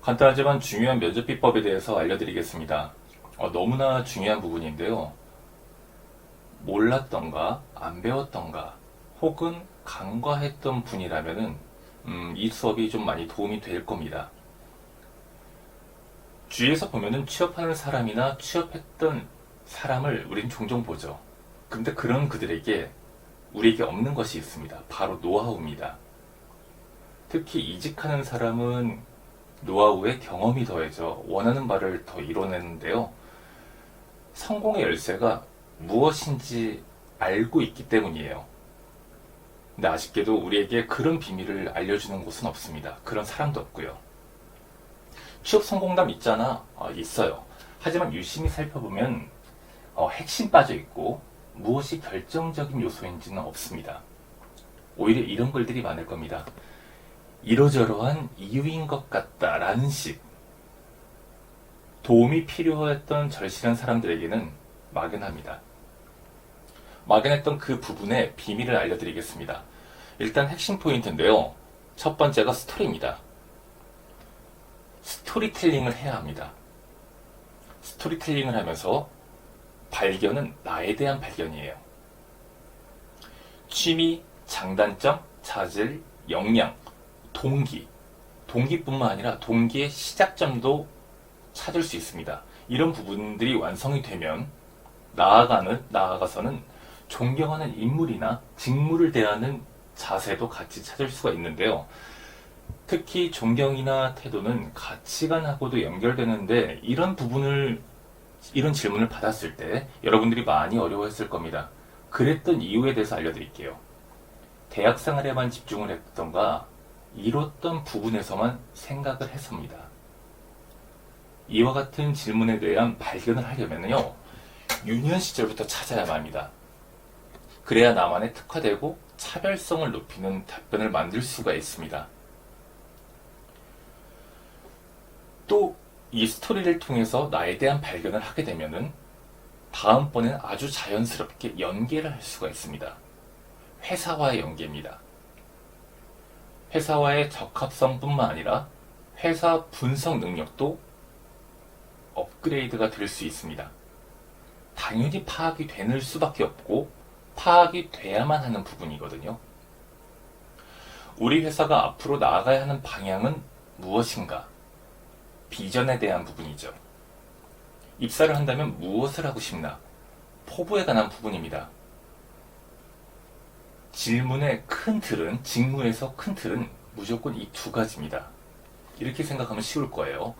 간단하지만 중요한 면접 비법에 대해서 알려드리겠습니다. 너무나 중요한 부분인데요. 몰랐던가, 안 배웠던가, 혹은 간과했던 분이라면은 이 수업이 좀 많이 도움이 될 겁니다. 주위에서 보면은 취업하는 사람이나 취업했던 사람을 우린 종종 보죠. 근데 그런 그들에게 우리에게 없는 것이 있습니다. 바로 노하우입니다. 특히 이직하는 사람은 노하우에 경험이 더해져 원하는 바를 더 이뤄내는데요. 성공의 열쇠가 무엇인지 알고 있기 때문이에요. 근데 아쉽게도 우리에게 그런 비밀을 알려주는 곳은 없습니다. 그런 사람도 없고요. 취업 성공담 있잖아. 있어요. 하지만 유심히 살펴보면 핵심 빠져 있고 무엇이 결정적인 요소인지는 없습니다. 오히려 이런 글들이 많을 겁니다. 이러저러한 이유인 것 같다라는 식. 도움이 필요했던 절실한 사람들에게는 막연합니다. 막연했던 그 부분의 비밀을 알려드리겠습니다. 일단 핵심 포인트인데요. 첫 번째가 스토리입니다. 스토리텔링을 해야 합니다. 스토리텔링을 하면서 발견은 나에 대한 발견이에요. 취미, 장단점, 자질, 역량, 동기뿐만 아니라 동기의 시작점도 찾을 수 있습니다. 이런 부분들이 완성이 되면 나아가서는 존경하는 인물이나 직무를 대하는 자세도 같이 찾을 수가 있는데요. 특히 존경이나 태도는 가치관하고도 연결되는데 이런 질문을 받았을 때 여러분들이 많이 어려워했을 겁니다. 그랬던 이유에 대해서 알려드릴게요. 대학 생활에만 집중을 했던가 이뤘던 부분에서만 생각을 했습니다. 이와 같은 질문에 대한 발견을 하려면요. 유년 시절부터 찾아야만 합니다. 그래야 나만의 특화되고 차별성을 높이는 답변을 만들 수가 있습니다. 또 이 스토리를 통해서 나에 대한 발견을 하게 되면은 다음번에는 아주 자연스럽게 연계를 할 수가 있습니다. 회사와의 연계입니다. 회사와의 적합성뿐만 아니라 회사 분석 능력도 업그레이드가 될 수 있습니다. 당연히 파악이 되는 수밖에 없고 파악이 돼야만 하는 부분이거든요. 우리 회사가 앞으로 나아가야 하는 방향은 무엇인가? 비전에 대한 부분이죠. 입사를 한다면 무엇을 하고 싶나? 포부에 관한 부분입니다. 질문의 큰 틀은, 직무에서 큰 틀은 무조건 이 두 가지입니다. 이렇게 생각하면 쉬울 거예요.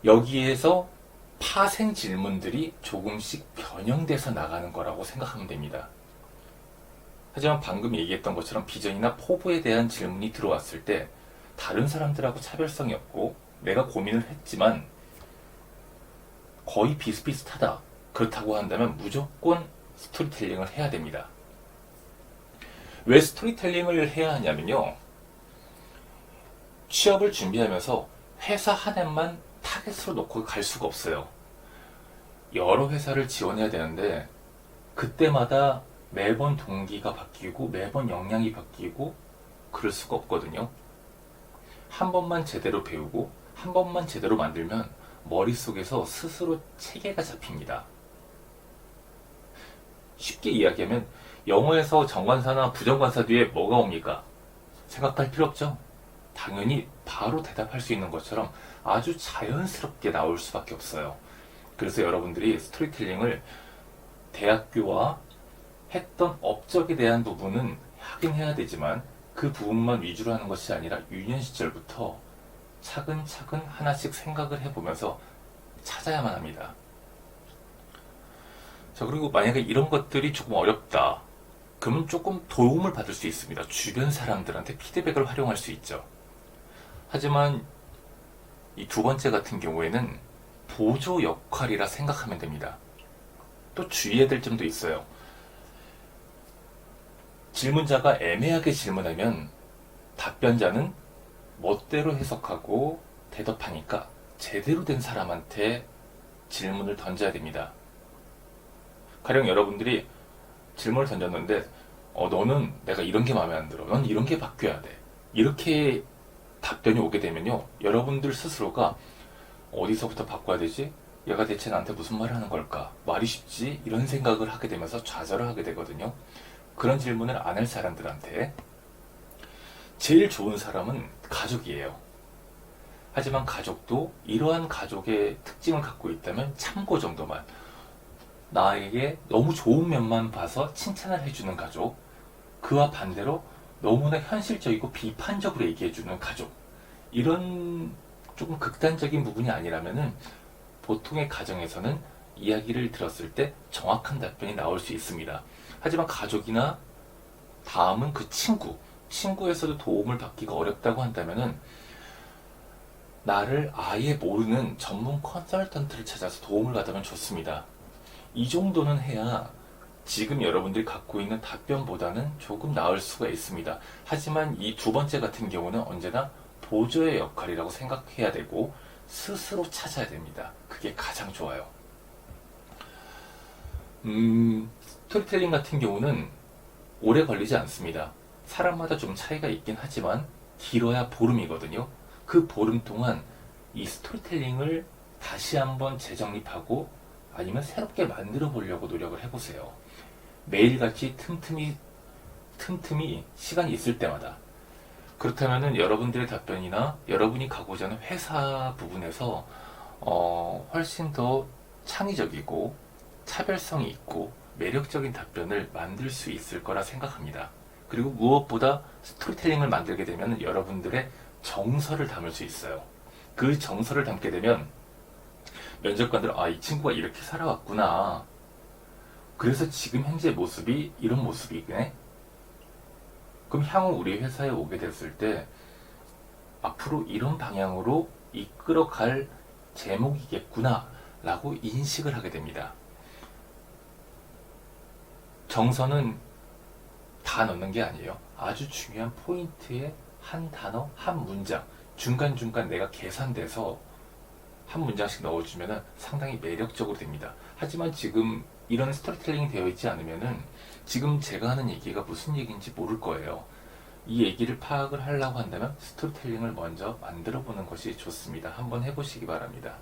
여기에서 파생 질문들이 조금씩 변형돼서 나가는 거라고 생각하면 됩니다. 하지만 방금 얘기했던 것처럼 비전이나 포부에 대한 질문이 들어왔을 때 다른 사람들하고 차별성이 없고 내가 고민을 했지만 거의 비슷비슷하다. 그렇다고 한다면 무조건 스토리텔링을 해야 됩니다. 왜 스토리텔링을 해야 하냐면요. 취업을 준비하면서 회사 한 해만 타겟으로 놓고 갈 수가 없어요. 여러 회사를 지원해야 되는데 그때마다 매번 동기가 바뀌고 매번 역량이 바뀌고 그럴 수가 없거든요. 한 번만 제대로 배우고 한 번만 제대로 만들면 머릿속에서 스스로 체계가 잡힙니다. 쉽게 이야기하면 영어에서 정관사나 부정관사 뒤에 뭐가 옵니까? 생각할 필요 없죠? 당연히 바로 대답할 수 있는 것처럼 아주 자연스럽게 나올 수밖에 없어요. 그래서 여러분들이 스토리텔링을 대학교와 했던 업적에 대한 부분은 하긴 해야 되지만 그 부분만 위주로 하는 것이 아니라 유년 시절부터 차근차근 하나씩 생각을 해보면서 찾아야만 합니다. 자, 그리고 만약에 이런 것들이 조금 어렵다. 그러면 조금 도움을 받을 수 있습니다. 주변 사람들한테 피드백을 활용할 수 있죠. 하지만 이 두 번째 같은 경우에는 보조 역할이라 생각하면 됩니다. 또 주의해야 될 점도 있어요. 질문자가 애매하게 질문하면 답변자는 멋대로 해석하고 대답하니까 제대로 된 사람한테 질문을 던져야 됩니다. 가령 여러분들이 질문을 던졌는데 너는 내가 이런 게 마음에 안 들어. 넌 이런 게 바뀌어야 돼. 이렇게 답변이 오게 되면요, 여러분들 스스로가 어디서부터 바꿔야 되지? 얘가 대체 나한테 무슨 말을 하는 걸까? 말이 쉽지? 이런 생각을 하게 되면서 좌절을 하게 되거든요. 그런 질문을 안 할 사람들한테 제일 좋은 사람은 가족이에요. 하지만 가족도 이러한 가족의 특징을 갖고 있다면 참고 정도만, 나에게 너무 좋은 면만 봐서 칭찬을 해주는 가족, 그와 반대로 너무나 현실적이고 비판적으로 얘기해주는 가족, 이런 조금 극단적인 부분이 아니라면은 보통의 가정에서는 이야기를 들었을 때 정확한 답변이 나올 수 있습니다. 하지만 가족이나 다음은 그 친구에서도 도움을 받기가 어렵다고 한다면은 나를 아예 모르는 전문 컨설턴트를 찾아서 도움을 받으면 좋습니다. 이 정도는 해야 지금 여러분들이 갖고 있는 답변보다는 조금 나을 수가 있습니다. 하지만 이 두 번째 같은 경우는 언제나 보조의 역할이라고 생각해야 되고 스스로 찾아야 됩니다. 그게 가장 좋아요. 스토리텔링 같은 경우는 오래 걸리지 않습니다. 사람마다 좀 차이가 있긴 하지만 길어야 보름이거든요. 그 보름 동안 이 스토리텔링을 다시 한번 재정립하고 아니면 새롭게 만들어 보려고 노력을 해보세요. 매일같이 틈틈이 시간이 있을 때마다. 그렇다면은 여러분들의 답변이나 여러분이 가고자 하는 회사 부분에서 훨씬 더 창의적이고 차별성이 있고 매력적인 답변을 만들 수 있을 거라 생각합니다. 그리고 무엇보다 스토리텔링을 만들게 되면 여러분들의 정서를 담을 수 있어요. 그 정서를 담게 되면 면접관들은 이 친구가 이렇게 살아왔구나. 그래서 지금 현재 모습이 이런 모습이네. 그럼 향후 우리 회사에 오게 됐을 때 앞으로 이런 방향으로 이끌어갈 제목이겠구나 라고 인식을 하게 됩니다. 정서는 다 넣는 게 아니에요. 아주 중요한 포인트에 한 단어, 한 문장, 중간중간 내가 계산돼서 한 문장씩 넣어주면 상당히 매력적으로 됩니다. 하지만 지금 이런 스토리텔링이 되어 있지 않으면은 지금 제가 하는 얘기가 무슨 얘기인지 모를 거예요. 이 얘기를 파악을 하려고 한다면 스토리텔링을 먼저 만들어 보는 것이 좋습니다. 한번 해보시기 바랍니다.